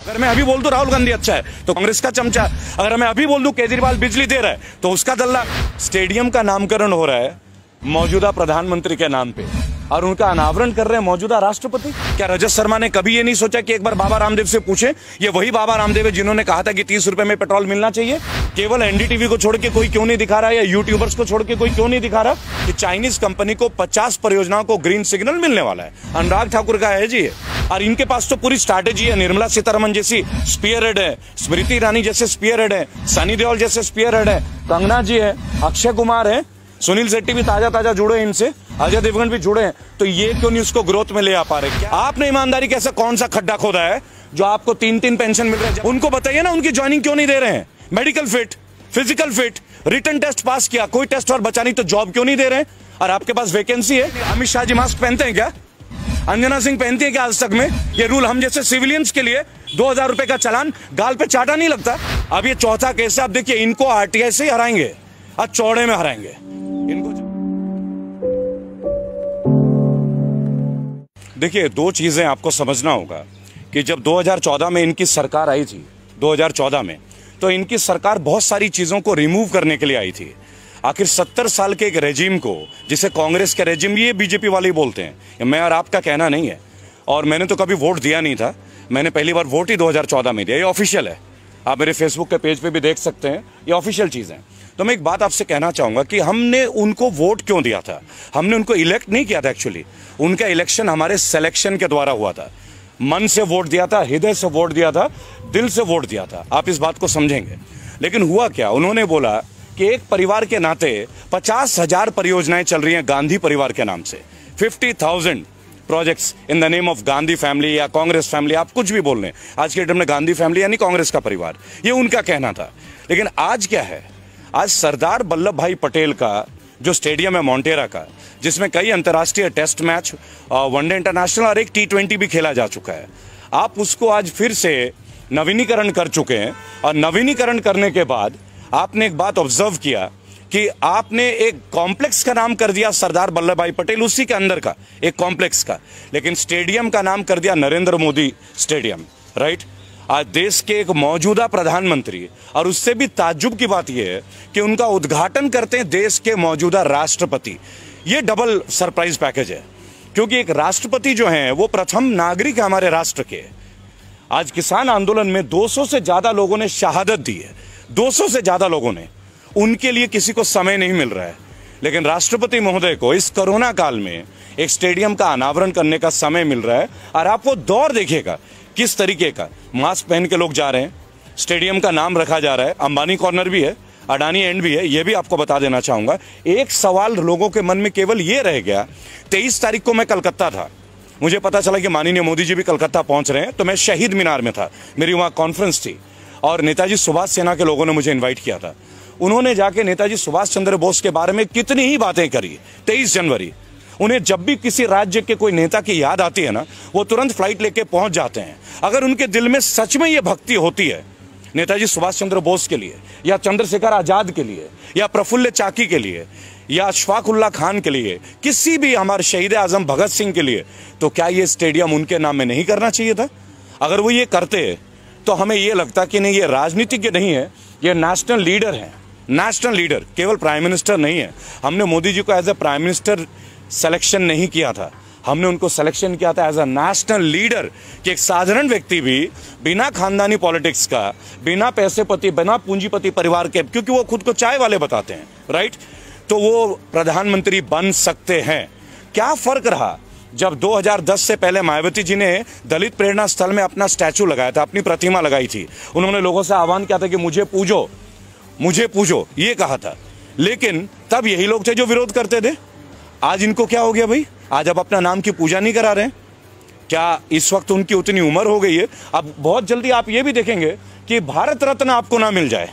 अगर मैं अभी बोल दूं राहुल गांधी अच्छा है तो कांग्रेस का चमचा, अगर मैं अभी बोल दूं केजरीवाल बिजली दे रहा है तो उसका दल्ला। स्टेडियम का नामकरण हो रहा है मौजूदा प्रधानमंत्री के नाम पे और उनका अनावरण कर रहे हैं मौजूदा राष्ट्रपति। क्या रजत शर्मा ने कभी ये नहीं सोचा कि एक बार बाबा रामदेव से पूछें? ये वही बाबा रामदेव है जिन्होंने कहा था कि 30 रुपए में पेट्रोल मिलना चाहिए। केवल एनडीटीवी को छोड़ के कोई क्यों नहीं दिखा रहा है, या यूट्यूबर्स को छोड़ के कोई क्यों नहीं दिखा रहा कि चाइनीज कंपनी को 50 परियोजनाओं को ग्रीन सिग्नल मिलने वाला है? अनुराग ठाकुर का है जी, और इनके पास तो पूरी स्ट्रैटेजी है। निर्मला सीतारमण जैसी स्पीयर हेड है, स्मृति ईरानी जैसे स्पीयर हेड है, सनी देओल जैसे स्पीयर हेड है, कंगना जी है, अक्षय कुमार है, सुनील शेट्टी भी ताजा जुड़े इनसे, अजय देवगन भी जुड़े हैं। तो ये क्यों नहीं उसको ग्रोथ में ले आ पा रहे? आपने ईमानदारी कैसा कौन सा खड्डा खोदा है जो आपको 3-3 पेंशन मिल रहा है? उनको बताइए ना, उनकी ज्वाइनिंग क्यों नहीं दे रहे हैं? Medical fit, physical fit, written test pass किया, कोई टेस्ट और बचा नहीं तो जॉब क्यों नहीं दे रहे हैं? और आपके पास वैकेंसी है। अमित शाह जी मास्क पहनते हैं क्या? अंजना सिंह पहनती है क्या आज तक में? ये रूल हम जैसे सिविलियंस के लिए 2000 रुपए का चालान गाल पे चाटा नहीं लगता। अब ये चौथा केस है। अब देखिए इनको आरटीआई से हराएंगे, आज चौड़े में हराएंगे इनको। देखिए दो चीजें आपको समझना होगा कि जब 2014 में इनकी सरकार आई थी, 2014 में, तो इनकी सरकार बहुत सारी चीजों को रिमूव करने के लिए आई थी। आखिर 70 साल के एक रेजिम को, जिसे कांग्रेस का रेजिम, ये बीजेपी वाले ही बोलते हैं, मैं और आपका कहना नहीं है। और मैंने तो कभी वोट दिया नहीं था, मैंने पहली बार वोट ही 2014 में दिया। ये ऑफिशियल है, आप मेरे फेसबुक के पेज पे भी देख सकते हैं, ये ऑफिशियल चीज है। तो मैं एक बात आपसे कहना चाहूंगा कि हमने उनको वोट क्यों दिया था? हमने उनको इलेक्ट नहीं किया था। एक्चुअली उनका इलेक्शन हमारे सिलेक्शन के द्वारा हुआ था। मन से वोट दिया था, हृदय से वोट दिया था, दिल से वोट दिया था। आप इस बात को समझेंगे। लेकिन हुआ क्या, उन्होंने बोला कि एक परिवार के नाते 50,000 परियोजनाएं चल रही हैं गांधी परिवार के नाम से, 50,000 projects in the name of Gandhi family या कांग्रेस फैमिली, आप कुछ भी बोल लें। आज के डेट में गांधी फैमिली यानी कांग्रेस का परिवार, ये उनका कहना था। लेकिन आज क्या है, आज सरदार वल्लभ भाई पटेल का जो स्टेडियम है मोंटेरा का, जिसमें कई अंतर्राष्ट्रीय टेस्ट मैच, वनडे इंटरनेशनल और एक T20 भी खेला जा चुका है, आप उसको आज फिर से नवीनीकरण कर चुके हैं। और नवीनीकरण करने के बाद आपने एक बात ऑब्जर्व किया कि आपने एक कॉम्प्लेक्स का नाम कर दिया सरदार वल्लभ भाई पटेल, उसी के अंदर का एक कॉम्प्लेक्स का, लेकिन स्टेडियम का नाम कर दिया नरेंद्र मोदी स्टेडियम। राइट, आज देश के एक मौजूदा प्रधानमंत्री, और उससे भी ताज्जुब की बात यह है कि उनका उद्घाटन करते हैं देश के मौजूदा राष्ट्रपति। ये डबल सरप्राइज पैकेज है, क्योंकि एक राष्ट्रपति जो हैं वो प्रथम नागरिक है हमारे राष्ट्र के। आज किसान आंदोलन में 200 से ज्यादा लोगों ने शहादत दी है, 200 से ज्यादा लोगों ने। उनके लिए किसी को समय नहीं मिल रहा है, लेकिन राष्ट्रपति महोदय को इस कोरोना काल में एक स्टेडियम का अनावरण करने का समय मिल रहा है। और आप वो दौर देखिएगा किस तरीके का, मास्क पहन के लोग जा रहे हैं, स्टेडियम का नाम रखा जा रहा है, अंबानी कॉर्नर भी है, अडानी एंड भी है। ये भी आपको बता देना चाहूंगा। एक सवाल लोगों के मन में केवल ये रह गया, 23 तारीख को मैं कलकत्ता था, मुझे पता चला कि माननीय मोदी जी भी कलकत्ता पहुंच रहे हैं, तो मैं शहीद मीनार में था, मेरी वहां कॉन्फ्रेंस थी और नेताजी सुभाष सेना के लोगों ने मुझे इन्वाइट किया था। उन्होंने जाके नेताजी सुभाष चंद्र बोस के बारे में कितनी ही बातें करी। 23 जनवरी, उन्हें जब भी किसी राज्य के कोई नेता की याद आती है ना, वो तुरंत फ्लाइट लेके पहुंच जाते हैं। अगर उनके दिल में सच में ये भक्ति होती है नेताजी सुभाष चंद्र बोस के लिए, या चंद्रशेखर आजाद के लिए, या प्रफुल्ल चाकी के लिए, या अशफाक उल्लाह खान के लिए, किसी भी हमारे शहीद आजम भगत सिंह के लिए, तो क्या ये स्टेडियम उनके नाम में नहीं करना चाहिए था? अगर वो ये करते तो हमें ये लगता कि नहीं, ये राजनीतिज्ञ नहीं है, ये नेशनल लीडर है। नेशनल लीडर, केवल प्राइम मिनिस्टर नहीं है। हमने मोदी जी को as a prime minister selection नहीं किया था, हमने उनको सिलेक्शन किया था एज अ नेशनल लीडर, कि एक साधारण व्यक्ति भी बिना खानदानी पॉलिटिक्स का, बिना पैसेपति, बिना पूंजीपति परिवार के, क्योंकि वो खुद को चाय वाले बताते हैं, राइट, तो वो प्रधानमंत्री बन सकते हैं। क्या फर्क रहा जब 2010 से पहले मायावती जी ने दलित प्रेरणा स्थल में अपना स्टैचू लगाया था, अपनी प्रतिमा लगाई थी। उन्होंने लोगों से आह्वान किया था कि मुझे पूजो, मुझे पूजो, ये कहा था। लेकिन तब यही लोग थे जो विरोध करते थे। आज इनको क्या हो गया भाई? आज अब अपना नाम की पूजा नहीं करा रहे? क्या इस वक्त उनकी उतनी उम्र हो गई है? अब बहुत जल्दी आप ये भी देखेंगे कि भारत रत्न आपको ना मिल जाए,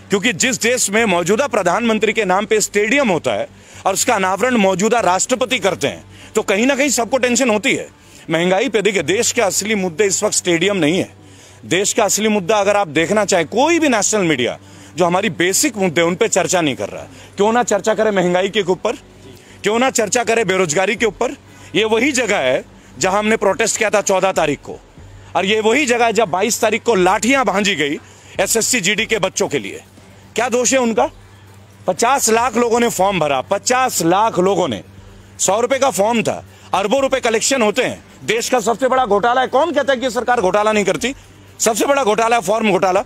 क्योंकि जिस देश में मौजूदा प्रधानमंत्री के नाम पे स्टेडियम होता है और उसका अनावरण मौजूदा राष्ट्रपति करते हैं, तो कहीं ना कहीं सबको टेंशन होती है। महंगाई पे देखिए, देश के असली मुद्दे इस वक्त स्टेडियम नहीं है। देश का असली मुद्दा अगर आप देखना चाहें, कोई भी नेशनल मीडिया जो हमारी बेसिक मुद्दे उन पे चर्चा नहीं कर रहा है। क्यों ना चर्चा करे महंगाई के ऊपर, क्यों ना चर्चा करे बेरोजगारी के ऊपर? ये वही जगह है जहां हमने प्रोटेस्ट किया था 14 तारीख को। और ये वही जगह है जब 22 तारीख को लाठियां भांजी गई एसएससी जीडी के बच्चों के लिए। क्या दोष है उनका? 50 लाख लोगों ने फॉर्म भरा, 50 लाख लोगों ने। 100 रुपए का फॉर्म था, अरबों रुपए कलेक्शन होते हैं। देश का सबसे बड़ा घोटाला है। कौन कहता है कि सरकार घोटाला नहीं करती? सबसे बड़ा घोटाला है फॉर्म घोटाला।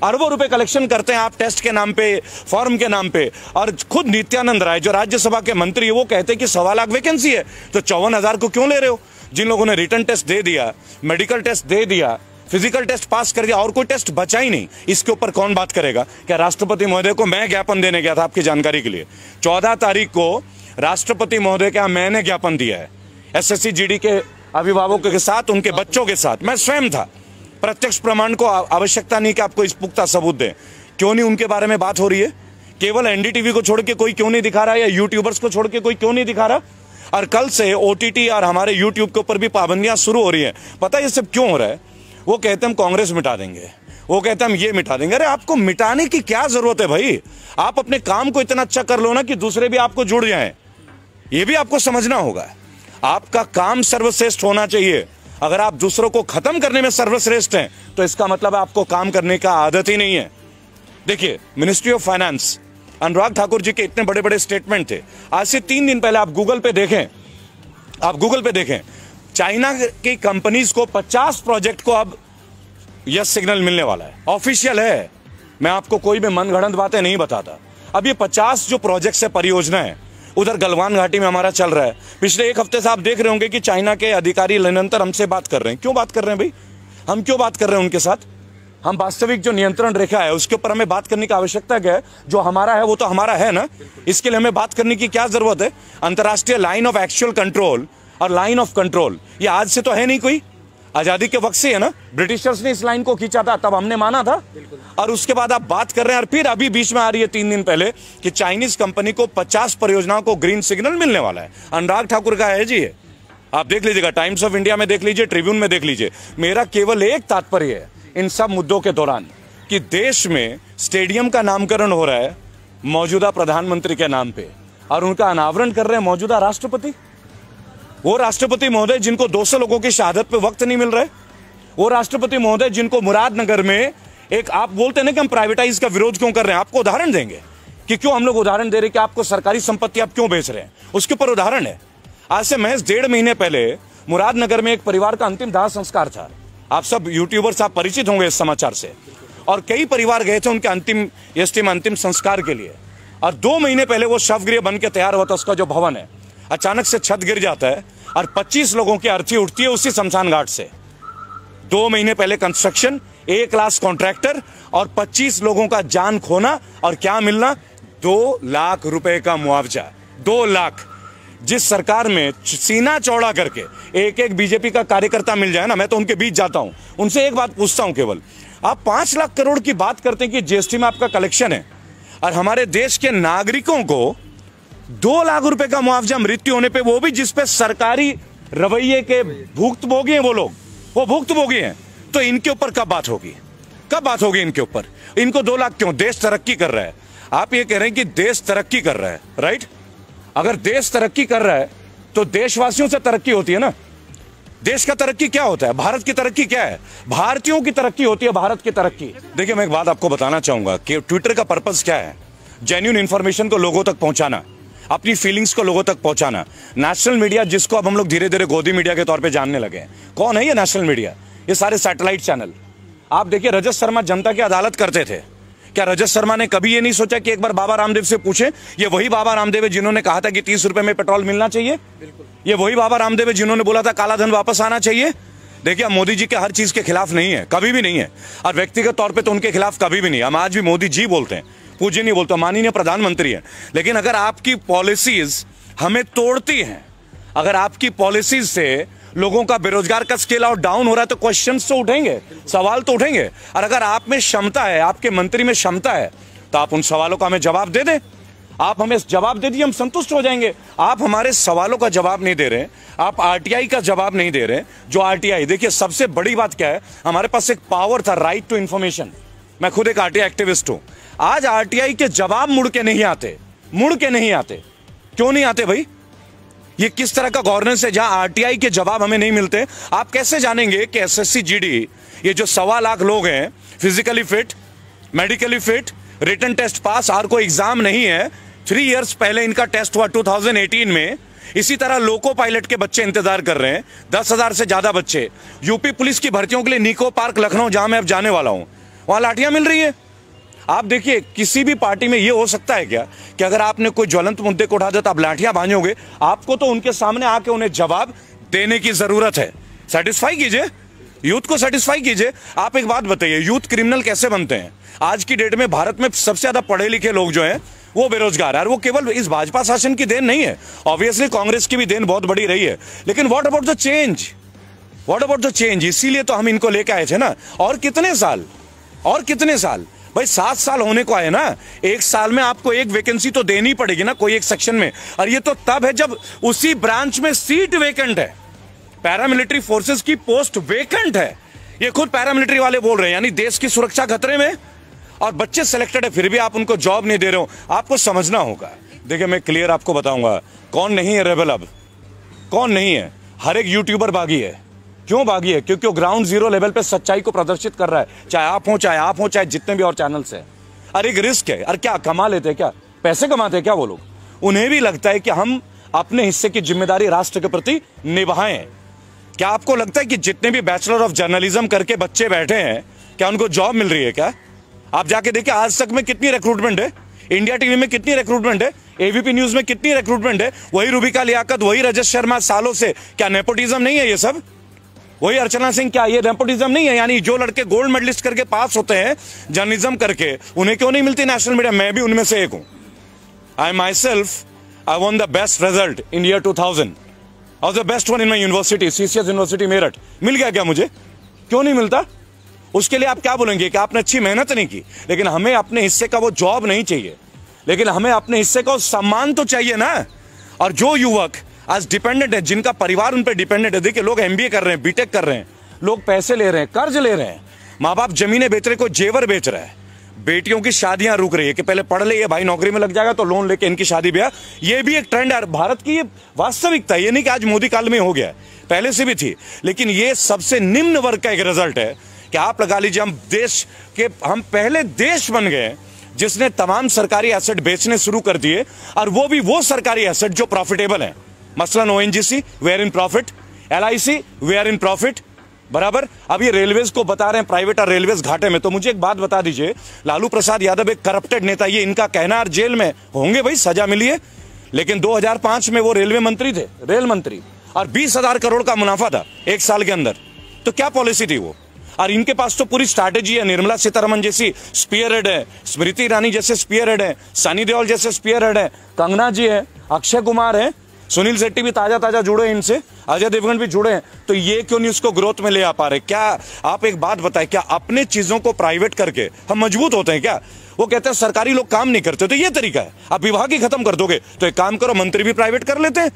अरबों रुपए कलेक्शन करते हैं आप टेस्ट के नाम पे, फॉर्म के नाम पे। और खुद नित्यानंद राय जो राज्यसभा के मंत्री है वो कहते हैं कि 1.25 लाख वैकेंसी है, तो 54,000 को क्यों ले रहे हो? जिन लोगों ने रिटर्न टेस्ट दे दिया, मेडिकल टेस्ट दे दिया, फिजिकल टेस्ट पास कर दिया और कोई टेस्ट बचा ही नहीं, इसके ऊपर कौन बात करेगा? क्या राष्ट्रपति महोदय को मैं ज्ञापन देने गया था आपकी जानकारी के लिए। 14 तारीख को राष्ट्रपति महोदय का मैंने ज्ञापन दिया है एसएससी जीडी के अभिभावकों के साथ, उनके बच्चों के साथ। मैं स्वयं था। प्रत्यक्ष प्रमाण को आवश्यकता नहीं कि आपको इस पुख्ता सबूत दें। क्यों नहीं उनके बारे में बात हो रही है? केवल एनडीटीवी को छोड़ के कोई क्यों नहीं दिखा रहा है, या यूट्यूबर्स को छोड़ के कोई क्यों नहीं दिखा रहा? और कल से ओटीटी और हमारे यूट्यूब के ऊपर भी पाबंदियां शुरू हो रही है। पता है ये सब क्यों हो रहा है? वो कहते हैं हम कांग्रेस मिटा देंगे, वो कहते हैं हम ये मिटा देंगे। अरे आपको मिटाने की क्या जरूरत है भाई? आप अपने काम को इतना अच्छा कर लो ना कि दूसरे भी आपको जुड़ जाएं। ये भी आपको समझना होगा। आपका काम सर्वश्रेष्ठ होना चाहिए। अगर आप दूसरों को खत्म करने में सर्वश्रेष्ठ हैं तो इसका मतलब आपको काम करने का आदत ही नहीं है। देखिए, ministry of finance, Anurag Thakur ji के इतने बड़े बड़े स्टेटमेंट थे। आज से 3 दिन पहले आप गूगल पे देखें, चाइना की कंपनीज को 50 प्रोजेक्ट को अब यस सिग्नल मिलने वाला है। ऑफिशियल है, मैं आपको कोई भी मनगढ़ंत बातें नहीं बताता। अब ये 50 जो प्रोजेक्ट है, परियोजना है, उधर गलवान घाटी में हमारा चल रहा है। पिछले 1 हफ्ते से आप देख रहे होंगे कि चाइना के अधिकारी निरंतर हमसे बात कर रहे हैं। क्यों बात कर रहे हैं भाई? हम क्यों बात कर रहे हैं उनके साथ? हम वास्तविक जो नियंत्रण रेखा है उसके ऊपर हमें बात करने की आवश्यकता क्या है? जो हमारा है वो तो हमारा है ना, इसके लिए हमें बात करने की क्या जरूरत है? अंतर्राष्ट्रीय लाइन ऑफ एक्चुअल कंट्रोल और लाइन ऑफ कंट्रोल ये आज से तो है नहीं, कोई आजादी के वक्त से है ना। ब्रिटिशर्स ने इस लाइन को खींचा था, तब हमने माना था। और उसके बाद आप बात कर रहे हैं और फिर अभी बीच में आ रही है 3 दिन पहले कि चाइनीज कंपनी को 50 परियोजनाओं को ग्रीन सिग्नल मिलने वाला है। अनुराग ठाकुर का है जी, आप देख लीजिएगा, टाइम्स ऑफ इंडिया में देख लीजिए, ट्रिब्यून में देख लीजिए। मेरा केवल एक तात्पर्य है इन सब मुद्दों के दौरान कि देश में स्टेडियम का नामकरण हो रहा है मौजूदा प्रधानमंत्री के नाम पे, और उनका अनावरण कर रहे हैं मौजूदा राष्ट्रपति। वो राष्ट्रपति महोदय जिनको 200 लोगों की शहादत पे वक्त नहीं मिल रहा है, वो राष्ट्रपति महोदय जिनको मुरादनगर में एक, आप बोलते हैं कि हम प्राइवेटाइज का विरोध क्यों कर रहे हैं, आपको उदाहरण देंगे कि क्यों हम लोग उदाहरण दे रहे हैं कि आपको सरकारी संपत्ति आप क्यों बेच रहे हैं, उसके ऊपर उदाहरण है। आज से महज 1.5 महीने पहले मुरादनगर में एक परिवार का अंतिम दाह संस्कार था। आप सब यूट्यूबर्स आप परिचित होंगे इस समाचार से, और कई परिवार गए थे उनके अंतिम संस्कार के लिए। और 2 महीने पहले वो शवगृह बन के तैयार हुआ था, उसका जो भवन है, अचानक से छत गिर जाता है और 25 लोगों की अर्थी उठती है उसी शमशान घाट से। 2 महीने पहले कंस्ट्रक्शन, A क्लास कॉन्ट्रैक्टर और 25 लोगों का जान खोना, और क्या मिलना? 2 लाख रुपए का मुआवजा। 2 लाख। जिस सरकार में सीना चौड़ा करके एक बीजेपी का कार्यकर्ता मिल जाए ना, मैं तो उनके बीच जाता हूं, उनसे एक बात पूछता हूं केवल, आप 5 लाख करोड़ की बात करते हैं कि जीएसटी में आपका कलेक्शन है, और हमारे देश के नागरिकों को 2 लाख रुपए का मुआवजा मृत्यु होने पे, वो भी जिसपे सरकारी रवैये के भुक्तभोगी हैं, वो भुक्तभोगी हैं, तो इनके ऊपर कब बात होगी? कब बात होगी इनके ऊपर? इनको 2 लाख क्यों? देश तरक्की कर रहा है। आप ये कह रहे हैं कि देश तरक्की कर रहा है, राइट? अगर देश तरक्की कर रहा है तो देशवासियों से तरक्की होती है ना। देश का तरक्की क्या होता है? भारत की तरक्की क्या है? भारतीयों की तरक्की होती है, भारत की तरक्की। देखिए, मैं एक बात आपको बताना चाहूंगा कि ट्विटर का पर्पस क्या है? जेन्युइन इंफॉर्मेशन को लोगों तक पहुंचाना, अपनी फीलिंग्स को लोगों तक पहुंचाना। नेशनल मीडिया, जिसको अब हम लोग धीरे धीरे गोदी मीडिया के तौर पे जानने लगे हैं, कौन है ये नेशनल मीडिया? ये सारे सैटेलाइट चैनल। आप देखिए, रजत शर्मा जनता की अदालत करते थे। क्या रजत शर्मा ने कभी ये नहीं सोचा कि एक बार बाबा रामदेव से पूछे? ये वही बाबा रामदेव है जिन्होंने कहा था कि 30 रुपए में पेट्रोल मिलना चाहिए। ये वही बाबा रामदेव है जिन्होंने बोला था काला धन वापस आना चाहिए। देखिए, मोदी जी के हर चीज के खिलाफ नहीं है, कभी भी नहीं है, और व्यक्तिगत तौर पे तो उनके खिलाफ कभी भी नहीं। हम आज भी मोदी जी बोलते हैं, पूज्य नहीं बोलते, माननीय प्रधानमंत्री है। लेकिन अगर आपकी पॉलिसीज हमें तोड़ती हैं, अगर आपकी पॉलिसीज से लोगों का बेरोजगार का स्केल आउट डाउन हो रहा है, तो क्वेश्चंस तो उठेंगे, सवाल तो उठेंगे। और अगर आप में क्षमता है, आपके मंत्री में क्षमता है, तो आप उन सवालों का हमें जवाब दे दें। आप हमें जवाब दे दिए, हम संतुष्ट हो जाएंगे। आप हमारे सवालों का जवाब नहीं दे रहे, आप आरटीआई का जवाब नहीं दे रहे। जो आरटीआई, देखिए सबसे बड़ी बात क्या है, हमारे पास एक पावर था, राइट टू इंफॉर्मेशन। मैं खुद एक आरटीआई एक्टिविस्ट हूं। आज आरटीआई के जवाब मुड़ के नहीं आते, मुड़ के नहीं आते। क्यों नहीं आते भाई? ये किस तरह का गवर्नेंस है जहां आरटीआई के जवाब हमें नहीं मिलते? आप कैसे जानेंगे कि एसएससी जीडी, ये जो 1.25 लाख लोग हैं, physically fit, medically fit, written test pass, और कोई एग्जाम नहीं है। 3 इयर्स पहले इनका टेस्ट हुआ 2018 में। इसी तरह लोको पायलट के बच्चे इंतजार कर रहे हैं, 10,000 से ज्यादा बच्चे। यूपी पुलिस की भर्तियों के लिए निको पार्क लखनऊ, जहां मैं अब जाने वाला हूं, वहां लाठियां मिल रही है। आप देखिए, किसी भी पार्टी में यह हो सकता है क्या कि अगर आपने कोई ज्वलंत मुद्दे को उठा दिया तो आप लाठियां भांजोगे? आपको तो उनके सामने आके उन्हें जवाब देने की जरूरत है। सेटिस्फाई कीजिए, यूथ को सेटिस्फाई कीजिए। आप एक बात बताइए, यूथ क्रिमिनल कैसे बनते हैं? आज की डेट में भारत में सबसे ज्यादा पढ़े लिखे लोग जो हैं वो बेरोजगार है, और वो केवल इस भाजपा शासन की देन नहीं है, ऑब्वियसली कांग्रेस की भी देन बहुत बड़ी रही है। लेकिन what about the change? What about the change? इसीलिए तो हम इनको लेके आए थे ना। और कितने साल, और कितने साल भाई? 7 साल होने को आए ना। 1 साल में आपको एक वैकेंसी तो देनी पड़ेगी ना, कोई एक सेक्शन में। और ये तो तब है जब उसी ब्रांच में सीट वेकेंट है, पैरामिलिट्री फोर्सेस की पोस्ट वेकेंट है। ये खुद पैरामिलिट्री वाले बोल रहे हैं, यानी देश की सुरक्षा खतरे में, और बच्चे सिलेक्टेड है फिर भी आप उनको जॉब नहीं दे रहे हो। आपको समझना होगा। देखिए, मैं क्लियर आपको बताऊंगा कौन नहीं है रेबल, अब कौन नहीं है। हर एक यूट्यूबर बागी है। क्यों बागी है? क्योंकि वो ग्राउंड जीरो लेवल पे सच्चाई को प्रदर्शित कर रहा है, चाहे आप हो चाहे जितने भी और चैनल्स हैं। अरे एक रिस्क है। अरे क्या कमा लेते हैं? क्या पैसे कमाते हैं क्या वो लोग? उन्हें भी लगता है कि हम अपने हिस्से की जिम्मेदारी राष्ट्र के प्रति निभाएं। क्या आपको लगता है कि जितने भी बैचलर ऑफ जर्नलिज्म करके बच्चे बैठे हैं, क्या उनको जॉब मिल रही है? क्या आप जाके देखिए, आज तक में कितनी रिक्रूटमेंट है, इंडिया टीवी में कितनी रिक्रूटमेंट है, एबीपी न्यूज में कितनी रिक्रूटमेंट है, वही रूबिका लियाकत, वही रजत शर्मा सालों से। क्या नेपोटिज्म नहीं है ये सब? वही अर्चना सिंह, क्या ये नेपोटिज्म नहीं है? यानी जो लड़के गोल्ड मेडलिस्ट करके पास होते हैं जर्नलिज्म करके, उन्हें क्यों नहीं मिलती नेशनल मीडिया? मैं भी उनमें से एक हूं। I myself I won the best result in year 2000 और the best one in my university, CCS university Meerut. मिल गया क्या मुझे? क्यों नहीं मिलता? उसके लिए आप क्या बोलेंगे कि आपने अच्छी मेहनत नहीं की? लेकिन हमें अपने हिस्से का वो जॉब नहीं चाहिए, लेकिन हमें अपने हिस्से का सम्मान तो चाहिए ना। और जो युवक आज डिपेंडेंट है, जिनका परिवार उन पर डिपेंडेंट है, देखिए लोग एमबीए कर रहे हैं, बीटेक कर रहे हैं, लोग पैसे ले रहे हैं, कर्ज ले रहे हैं, माँ बाप जमीनें बेच रहे, को जेवर बेच रहा है, बेटियों की शादियां रुक रही है कि पहले पढ़ ले, ये भाई नौकरी में लग जाएगा तो लोन लेके इनकी शादी ब्याह। ये भी एक ट्रेंड है भारत की, ये वास्तविकता। ये नहीं कि आज मोदी काल में हो गया, पहले से भी थी। लेकिन ये सबसे निम्न वर्ग का एक रिजल्ट है कि आप लगा लीजिए, हम पहले देश बन गए जिसने तमाम सरकारी एसेट बेचने शुरू कर दिए, और वो भी वो सरकारी एसेट जो प्रॉफिटेबल है। मसलन ONGC, we are in profit, LIC, we are in profit, बराबर। अब ये रेलवेज को बता रहे हैं प्राइवेट और रेलवेज घाटे में। तो मुझे एक बात बता दीजिए, लालू प्रसाद यादव एक करप्टेड नेता, ये इनका कहना, और जेल में होंगे, भाई सजा मिली है, लेकिन 2005 में वो रेलवे मंत्री थे, रेल मंत्री, और 20,000 करोड़ का मुनाफा था 1 साल के अंदर। तो क्या पॉलिसी थी वो? और इनके पास तो पूरी स्ट्रैटेजी है। निर्मला सीतारमण जैसी स्पीयर हेड है, स्मृति ईरानी जैसे स्पीयर हेड है, सनी देओल जैसे स्पीयर हेड है, कंगना जी है, अक्षय कुमार है, सुनील शेट्टी भी ताजा जुड़े हैं इनसे, अजय देवगन भी जुड़े हैं। तो ये क्यों नहीं उसको ग्रोथ में ले आ पा रहे? क्या आप एक बात बताएं, क्या अपने चीजों को प्राइवेट करके हम मजबूत होते हैं क्या? वो कहते हैं सरकारी लोग काम नहीं करते, तो ये तरीका है, आप विभाग ही खत्म कर दोगे तो एक काम करो, मंत्री भी प्राइवेट कर लेते हैं।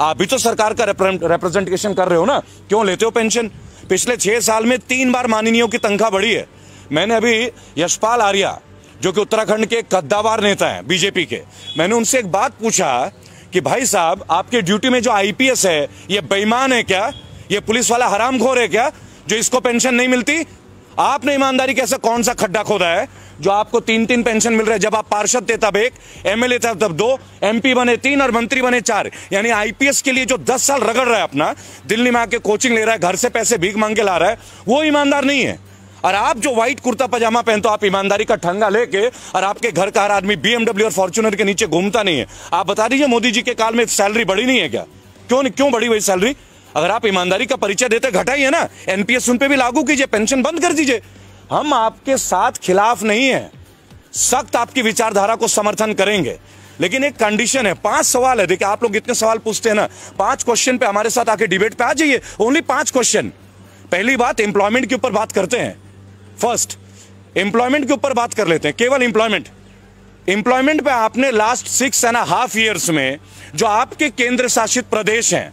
आप भी तो सरकार का रिप्रेजेंटेशन कर रहे हो ना, क्यों लेते हो पेंशन? पिछले 6 साल में 3 बार माननीयों की तनख्वाह बढ़ी है। मैंने अभी यशपाल आर्या, जो कि उत्तराखंड के कद्दावर नेता हैं बीजेपी के, मैंने उनसे एक बात पूछा कि भाई साहब, आपके ड्यूटी में जो आईपीएस है ये बेईमान है क्या? ये पुलिस वाला हरामखोर है क्या जो इसको पेंशन नहीं मिलती? आपने ईमानदारी कैसे, कौन सा खड्डा खोदा है जो आपको 3-3 पेंशन मिल रहा है? जब आप पार्षद थे तब 1, एमएलए थे तब 2, एमपी बने 3 और मंत्री बने 4। यानी आईपीएस के लिए जो 10 साल रगड़ रहा है अपना, दिल्ली में आके कोचिंग ले रहा है, घर से पैसे भीख मांग के ला रहा है, वो ईमानदार नहीं है। और आप जो व्हाइट कुर्ता पजामा पहनते हो, आप ईमानदारी का ठंगा लेके, और आपके घर का हर आदमी बीएमडब्ल्यू और फॉर्च्यूनर के नीचे घूमता नहीं है। आप बता दीजिए, मोदी जी के काल में सैलरी बढ़ी नहीं है क्या? क्यों बढ़ी वही सैलरी? अगर आप ईमानदारी का परिचय देते, घटाइए ना, एनपीएस उन पे भी लागू कीजिए, पेंशन बंद कर दीजिए। हम आपके साथ खिलाफ नहीं है, सख्त आपकी विचारधारा को समर्थन करेंगे, लेकिन एक कंडीशन है। 5 सवाल है। देखिए, आप लोग इतने सवाल पूछते हैं ना, 5 क्वेश्चन पे हमारे साथ आके डिबेट पे आ जाइए। Only 5 question. पहली बात, एम्प्लॉयमेंट के ऊपर बात करते हैं। फर्स्ट, एम्प्लॉयमेंट के ऊपर बात कर लेते हैं, केवल एम्प्लॉयमेंट पे आपने लास्ट 6.5 ईयर्स में जो आपके केंद्र शासित प्रदेश हैं,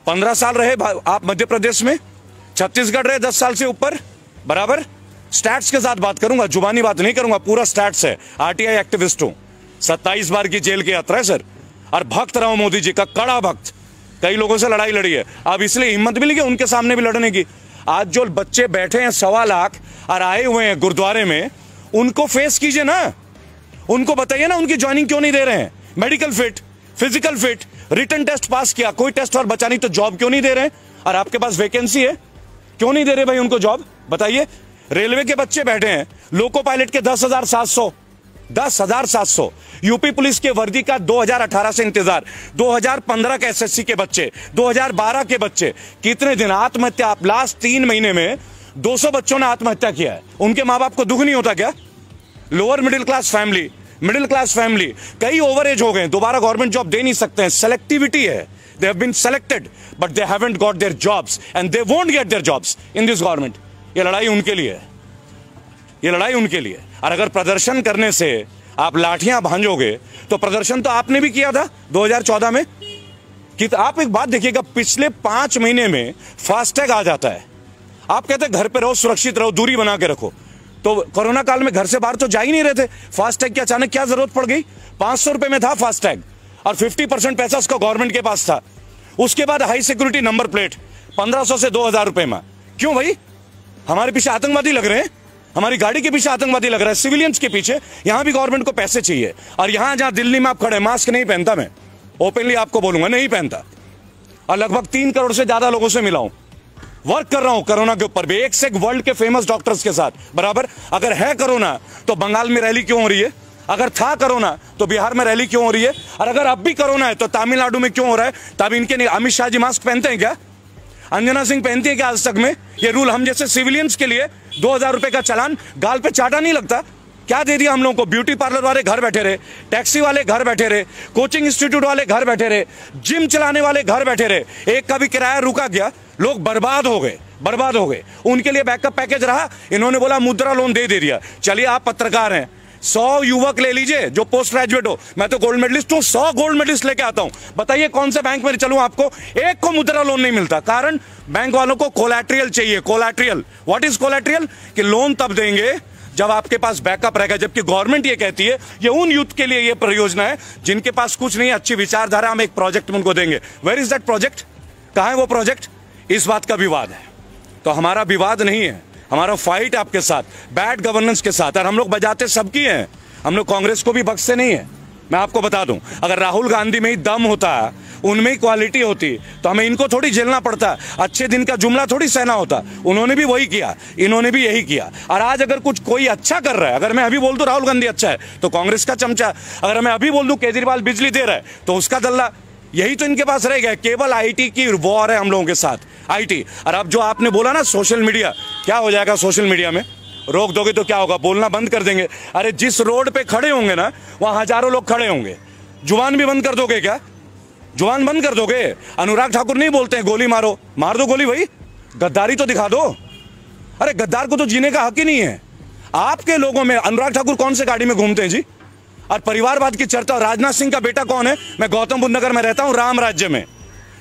15 साल रहे आप मध्य प्रदेश में, छत्तीसगढ़ रहे 10 साल से ऊपर, बराबर। स्टैट्स के साथ बात करूंगा, जुबानी बात नहीं करूंगा, पूरा स्टैट्स है। आरटीआई एक्टिविस्ट हूं, 27 बार की जेल की यात्रा है सर, और भक्त रहा हूं मोदी जी का, कड़ा भक्त। कई लोगों से लड़ाई लड़ी है, अब इसलिए हिम्मत मिली कि उनके सामने भी लड़ने की। आज जो बच्चे बैठे हैं 1.25 लाख और आए हुए हैं गुरुद्वारे में, उनको फेस कीजिए ना, उनको बताइए ना उनकी ज्वाइनिंग क्यों नहीं दे रहे हैं। Medical fit, physical fit, written test pass किया, कोई टेस्ट और बचा नहीं, तो जॉब क्यों नहीं दे रहे हैं? और आपके पास वैकेंसी है, क्यों नहीं दे रहे भाई उनको जॉब, बताइए। रेलवे के बच्चे बैठे हैं, लोको पायलट के 10,700, यूपी पुलिस के वर्दी का 2018 से इंतजार, 2015 के एसएससी के बच्चे, 2012 के बच्चे, कितने दिन आत्महत्या। आप लास्ट 3 महीने में 200 बच्चों ने आत्महत्या किया है। उनके माँ बाप को दुख नहीं होता क्या? लोअर मिडिल क्लास फैमिली, कई ओवर एज हो गए, दोबारा गवर्नमेंट जॉब दे नहीं सकते हैं, सेलेक्टिविटी है। They have been selected, but they haven't got their jobs, and they won't get their jobs in this government. ये लड़ाई उनके लिए है, ये लड़ाई उनके लिए। और अगर प्रदर्शन करने से आप लाठियां भांजोगे, तो प्रदर्शन तो आपने भी किया था 2014 में। कि आप एक बात देखिएगा, पिछले 5 महीने में फास्टैग आ जाता है। आप कहते हैं घर पे रहो, सुरक्षित रहो, दूरी बना के रखो, तो कोरोना काल में घर से बाहर तो जा ही नहीं रहे थे। फास्टैग की अचानक क्या जरूरत पड़ गई? 500 रुपए में था फास्टैग, और 50% पैसा उसका गवर्नमेंट के पास था। उसके बाद हाई सिक्योरिटी नंबर प्लेट 1500 से 2000 रुपए में। क्यों भाई? हमारे पीछे आतंकवादी लग रहे हैं, हमारी गाड़ी के पीछे आतंकवादी लग रहा है, सिविलियंस के पीछे। यहां भी गवर्नमेंट को पैसे चाहिए। और यहां जहां दिल्ली में आप खड़े, मास्क नहीं पहनता, मैं ओपनली आपको बोलूंगा, नहीं पहनता। और लगभग 3 करोड़ से ज्यादा लोगों से मिला हूं, वर्क कर रहा हूं कोरोना के ऊपर भी, एक से एक वर्ल्ड के फेमस डॉक्टर्स के साथ बराबर। अगर है कोरोना तो बंगाल में रैली क्यों हो रही है? अगर था कोरोना तो बिहार में रैली क्यों हो रही है? और अगर अब भी कोरोना है तो तमिलनाडु में क्यों हो रहा है? तब इनके नहीं। अमित शाह जी मास्क पहनते हैं क्या? अंजना सिंह पहनती है क्या आज तक में? ये रूल हम जैसे सिविलियंस के लिए 2000 रुपए का चालान गाल पे चाटा नहीं लगता? क्या दे दिया हम लोगों को? ब्यूटी पार्लर वाले घर बैठे रहे, टैक्सी वाले घर बैठे रहे, कोचिंग इंस्टीट्यूट वाले घर बैठे रहे, जिम चलाने वाले घर बैठे रहे, एक का भी किराया रुका गया, लोग बर्बाद हो गए। उनके लिए बैकअप पैकेज रहा, इन्होंने बोला मुद्रा लोन दे दिया। चलिए, आप पत्रकार हैं, 100 युवक ले लीजिए जो पोस्ट ग्रेजुएट हो, मैं तो गोल्ड मेडलिस्ट हूं, 100 गोल्ड मेडलिस्ट लेके आता हूं। बताइए कौन से बैंक में चलूं? आपको एक को मुद्रा लोन नहीं मिलता। कारण बैंक वालों को कोलैटरल चाहिए। Collateral, what is collateral? कि लोन तब देंगे जब आपके पास बैकअप रहेगा। जबकि गवर्नमेंट ये कहती है ये उन यूथ के लिए ये परियोजना है जिनके पास कुछ नहीं, अच्छी विचारधारा, हम एक प्रोजेक्ट में उनको देंगे। Where is that project? कहां है वो प्रोजेक्ट? इस बात का विवाद है। तो हमारा विवाद नहीं है, हमारा फाइट आपके साथ, बैड गवर्नेंस के साथ। और हम लोग बजाते सबकी हैं, हम लोग कांग्रेस को भी बख्शते नहीं है। मैं आपको बता दूं, अगर राहुल गांधी में ही दम होता, उनमें ही क्वालिटी होती, तो हमें इनको थोड़ी झेलना पड़ता, अच्छे दिन का जुमला थोड़ी सहना होता। उन्होंने भी वही किया, इन्होंने भी यही किया। और आज अगर कुछ कोई अच्छा कर रहा है, अगर मैं अभी बोल दूं राहुल गांधी अच्छा है तो कांग्रेस का चमचा, अगर मैं अभी बोल दूं केजरीवाल बिजली दे रहा है तो उसका दल्ला, यही तो इनके पास रह गया। केवल आईटी की वॉर है हम लोगों के साथ, आईटी। और अब जो आपने बोला ना सोशल मीडिया, क्या हो जाएगा सोशल मीडिया में? रोक दोगे तो क्या होगा? बोलना बंद कर देंगे। अरे जिस रोड पे खड़े होंगे ना, वहां हजारों लोग खड़े होंगे। जुबान भी बंद कर दोगे क्या? जुबान बंद कर दोगे? अनुराग ठाकुर नहीं बोलते हैं गोली मारो, मार दो गोली भाई, गद्दारी तो दिखा दो। अरे गद्दार को तो जीने का हक ही नहीं है। आपके लोगों में अनुराग ठाकुर कौन से गाड़ी में घूमते हैं जी? और परिवारवाद की चर्चा। राजनाथ सिंह का बेटा कौन है? मैं गौतम बुद्ध नगर में रहता हूं, राम राज्य में,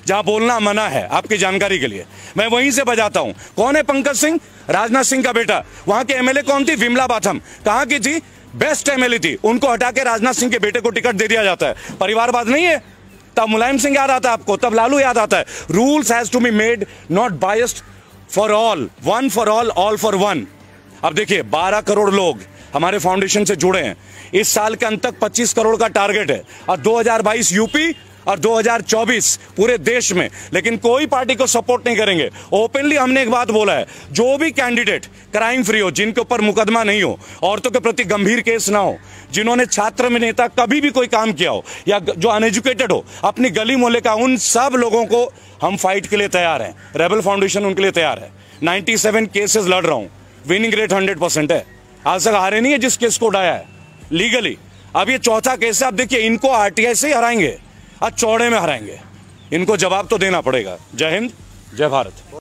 जहां बोलना मना है, आपकी जानकारी के लिए मैं वहीं से बजाता हूं। कौन है पंकज सिंह? राजनाथ सिंह का बेटा। वहां के एमएलए कौन थी? विमला बाथम। कहां की थी? बेस्ट एमएलए थी। उनको हटा के राजनाथ सिंह के बेटे को टिकट दे दिया जाता है। परिवारवाद नहीं है? तब मुलायम सिंह याद आता है आपको, तब लालू याद आता है। Rules has to be made not biased for all, one for all for one. अब देखिए 12 करोड़ लोग हमारे फाउंडेशन से जुड़े हैं। इस साल के अंत तक 25 करोड़ का टारगेट है, और 2022 यूपी और 2024 पूरे देश में। लेकिन कोई पार्टी को सपोर्ट नहीं करेंगे। ओपनली हमने एक बात बोला है, जो भी कैंडिडेट क्राइम फ्री हो, जिनके ऊपर मुकदमा नहीं हो, औरतों के प्रति गंभीर केस ना हो, जिन्होंने छात्र में नेता कभी भी कोई काम किया हो, या जो अनएजुकेटेड हो, अपनी गली मोहल्ले का, उन सब लोगों को हम फाइट के लिए तैयार हैं। रेबल फाउंडेशन उनके लिए तैयार है। 97 केसेस लड़ रहा हूं, विनिंग रेट 100% है। आज तक हारे नहीं है जिस केस को उठाया है लीगली। अब ये चौथा केस है। अब देखिए इनको आरटीआई से ही हराएंगे, आज चौड़े में हराएंगे। इनको जवाब तो देना पड़ेगा। जय हिंद, जय भारत।